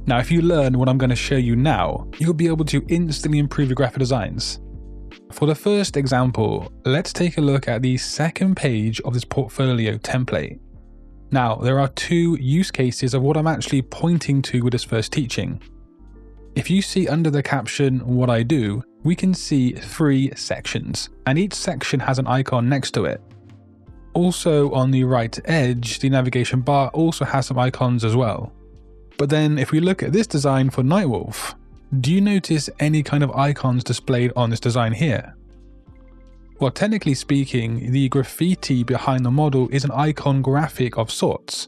Now, if you learn what I'm going to show you now, you'll be able to instantly improve your graphic designs. For the first example, let's take a look at the second page of this portfolio template. Now, there are two use cases of what I'm actually pointing to with this first teaching. If you see under the caption, "What I do," we can see 3 sections, and each section has an icon next to it. Also on the right edge, the navigation bar also has some icons as well. But then if we look at this design for Nightwolf, do you notice any kind of icons displayed on this design here? Well, technically speaking, the graffiti behind the model is an icon graphic of sorts.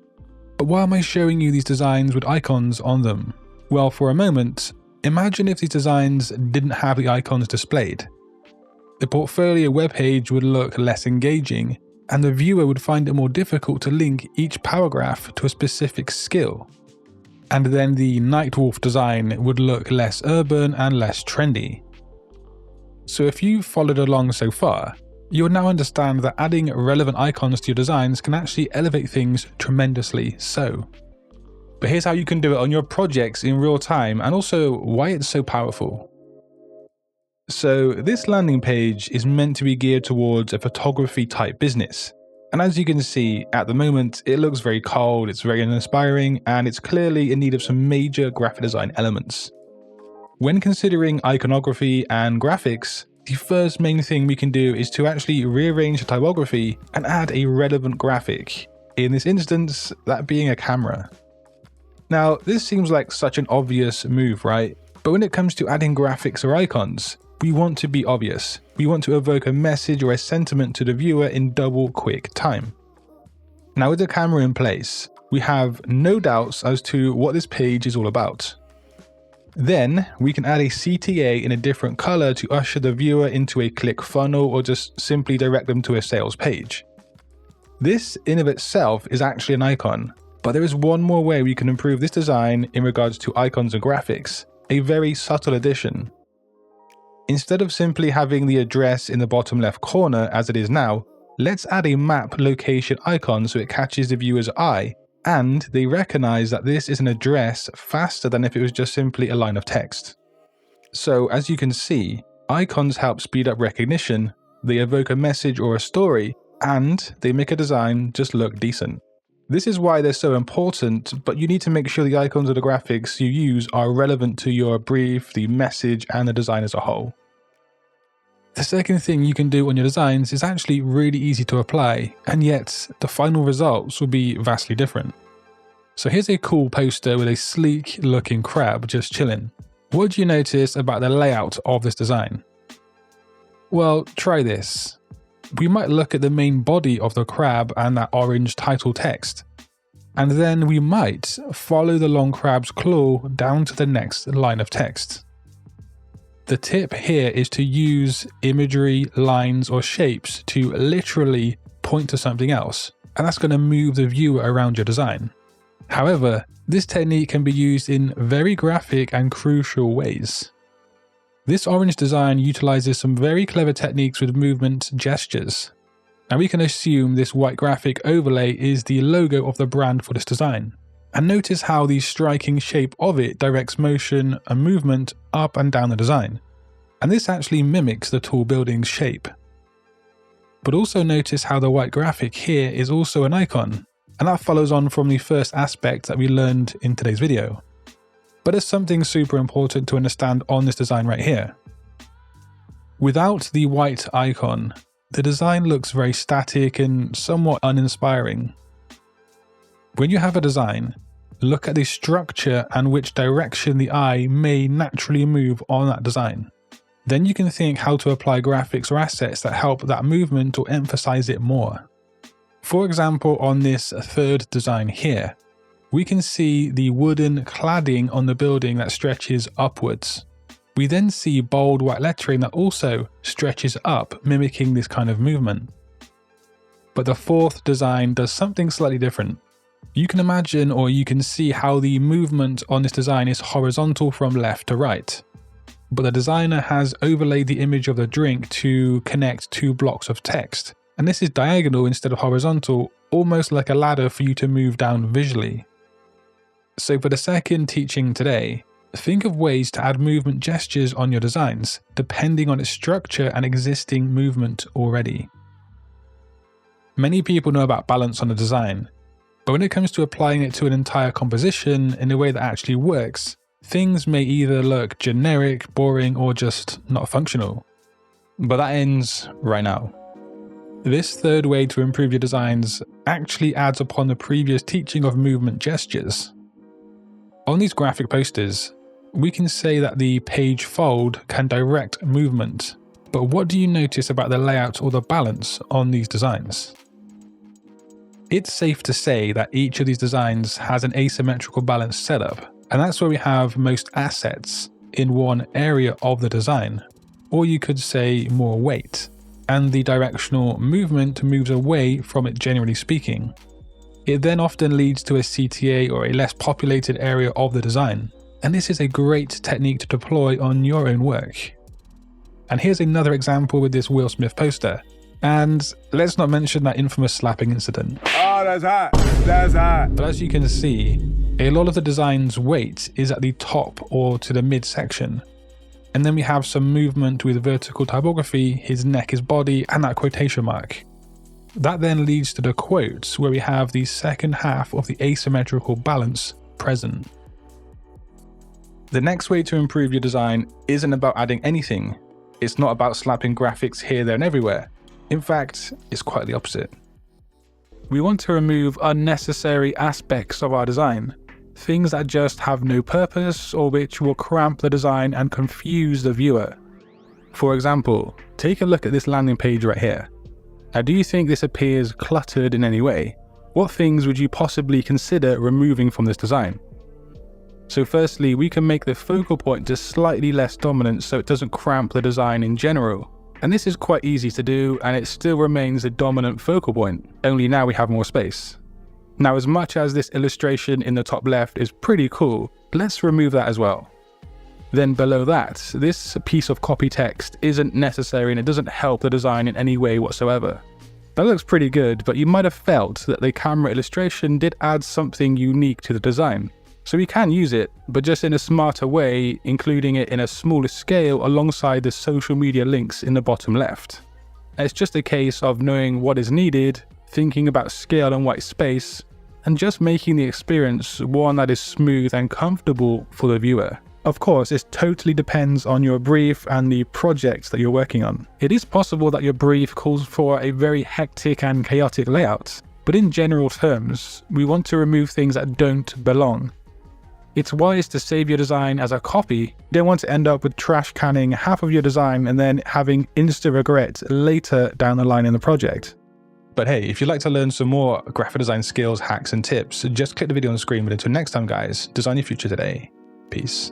But why am I showing you these designs with icons on them? Well, for a moment, imagine if these designs didn't have the icons displayed. The portfolio webpage would look less engaging, and the viewer would find it more difficult to link each paragraph to a specific skill. And then the Nightwolf design would look less urban and less trendy. So if you've followed along so far, you'll now understand that adding relevant icons to your designs can actually elevate things tremendously so. But here's how you can do it on your projects in real time, and also why it's so powerful. So this landing page is meant to be geared towards a photography type business. And as you can see, at the moment, it looks very cold, it's very uninspiring, and it's clearly in need of some major graphic design elements. When considering iconography and graphics, the first main thing we can do is to actually rearrange the typography and add a relevant graphic. In this instance, that being a camera. Now, this seems like such an obvious move, right? But when it comes to adding graphics or icons, we want to be obvious. We want to evoke a message or a sentiment to the viewer in double quick time. Now with the camera in place, we have no doubts as to what this page is all about. Then we can add a CTA in a different color to usher the viewer into a click funnel or just simply direct them to a sales page. This in of itself is actually an icon, but there is one more way we can improve this design in regards to icons and graphics, a very subtle addition. Instead of simply having the address in the bottom left corner as it is now, let's add a map location icon so it catches the viewer's eye, and they recognize that this is an address faster than if it was just simply a line of text. So as you can see, icons help speed up recognition, they evoke a message or a story, and they make a design just look decent. This is why they're so important, but you need to make sure the icons or the graphics you use are relevant to your brief, the message, and the design as a whole. The second thing you can do on your designs is actually really easy to apply, and yet the final results will be vastly different. So here's a cool poster with a sleek looking crab just chilling. What do you notice about the layout of this design? Well, try this. We might look at the main body of the crab and that orange title text, and then we might follow the long crab's claw down to the next line of text. The tip here is to use imagery, lines, or shapes to literally point to something else, and that's going to move the viewer around your design. However, this technique can be used in very graphic and crucial ways. This orange design utilizes some very clever techniques with movement gestures. Now we can assume this white graphic overlay is the logo of the brand for this design. And notice how the striking shape of it directs motion and movement up and down the design. And this actually mimics the tall building's shape. But also notice how the white graphic here is also an icon. And that follows on from the first aspect that we learned in today's video. But there's something super important to understand on this design right here. Without the white icon, the design looks very static and somewhat uninspiring. When you have a design, look at the structure and which direction the eye may naturally move on that design. Then you can think how to apply graphics or assets that help that movement or emphasize it more. For example, on this third design here, we can see the wooden cladding on the building that stretches upwards. We then see bold white lettering that also stretches up, mimicking this kind of movement. But the fourth design does something slightly different. You can imagine, or you can see how the movement on this design is horizontal from left to right. But the designer has overlaid the image of the drink to connect 2 blocks of text. And this is diagonal instead of horizontal, almost like a ladder for you to move down visually. So for the second teaching today, think of ways to add movement gestures on your designs, depending on its structure and existing movement already. Many people know about balance on a design, but when it comes to applying it to an entire composition in a way that actually works, things may either look generic, boring, or just not functional. But that ends right now. This third way to improve your designs actually adds upon the previous teaching of movement gestures. On these graphic posters, we can say that the page fold can direct movement, but what do you notice about the layout or the balance on these designs? It's safe to say that each of these designs has an asymmetrical balance setup, and that's where we have most assets in one area of the design, or you could say more weight, and the directional movement moves away from it generally speaking. It then often leads to a CTA or a less populated area of the design, and this is a great technique to deploy on your own work. And here's another example with this Will Smith poster. And let's not mention that infamous slapping incident. Oh, that's hot. That's hot. But as you can see, a lot of the design's weight is at the top or to the mid section. And then we have some movement with vertical typography, his neck, his body, and that quotation mark. That then leads to the quotes where we have the second half of the asymmetrical balance present. The next way to improve your design isn't about adding anything. It's not about slapping graphics here, there, and everywhere. In fact, it's quite the opposite. We want to remove unnecessary aspects of our design, things that just have no purpose or which will cramp the design and confuse the viewer. For example, take a look at this landing page right here. Now, do you think this appears cluttered in any way? What things would you possibly consider removing from this design? So firstly, we can make the focal point just slightly less dominant so it doesn't cramp the design in general. And this is quite easy to do, and it still remains a dominant focal point, only now we have more space. Now, as much as this illustration in the top left is pretty cool, let's remove that as well. Then below that, this piece of copy text isn't necessary and it doesn't help the design in any way whatsoever. That looks pretty good, but you might have felt that the camera illustration did add something unique to the design. So we can use it, but just in a smarter way, including it in a smaller scale alongside the social media links in the bottom left. It's just a case of knowing what is needed, thinking about scale and white space, and just making the experience one that is smooth and comfortable for the viewer. Of course, it totally depends on your brief and the project that you're working on. It is possible that your brief calls for a very hectic and chaotic layout, but in general terms, we want to remove things that don't belong. It's wise to save your design as a copy. You don't want to end up with trash canning half of your design and then having instant regret later down the line in the project. But hey, if you'd like to learn some more graphic design skills, hacks, and tips, just click the video on the screen. But until next time, guys, design your future today. Peace.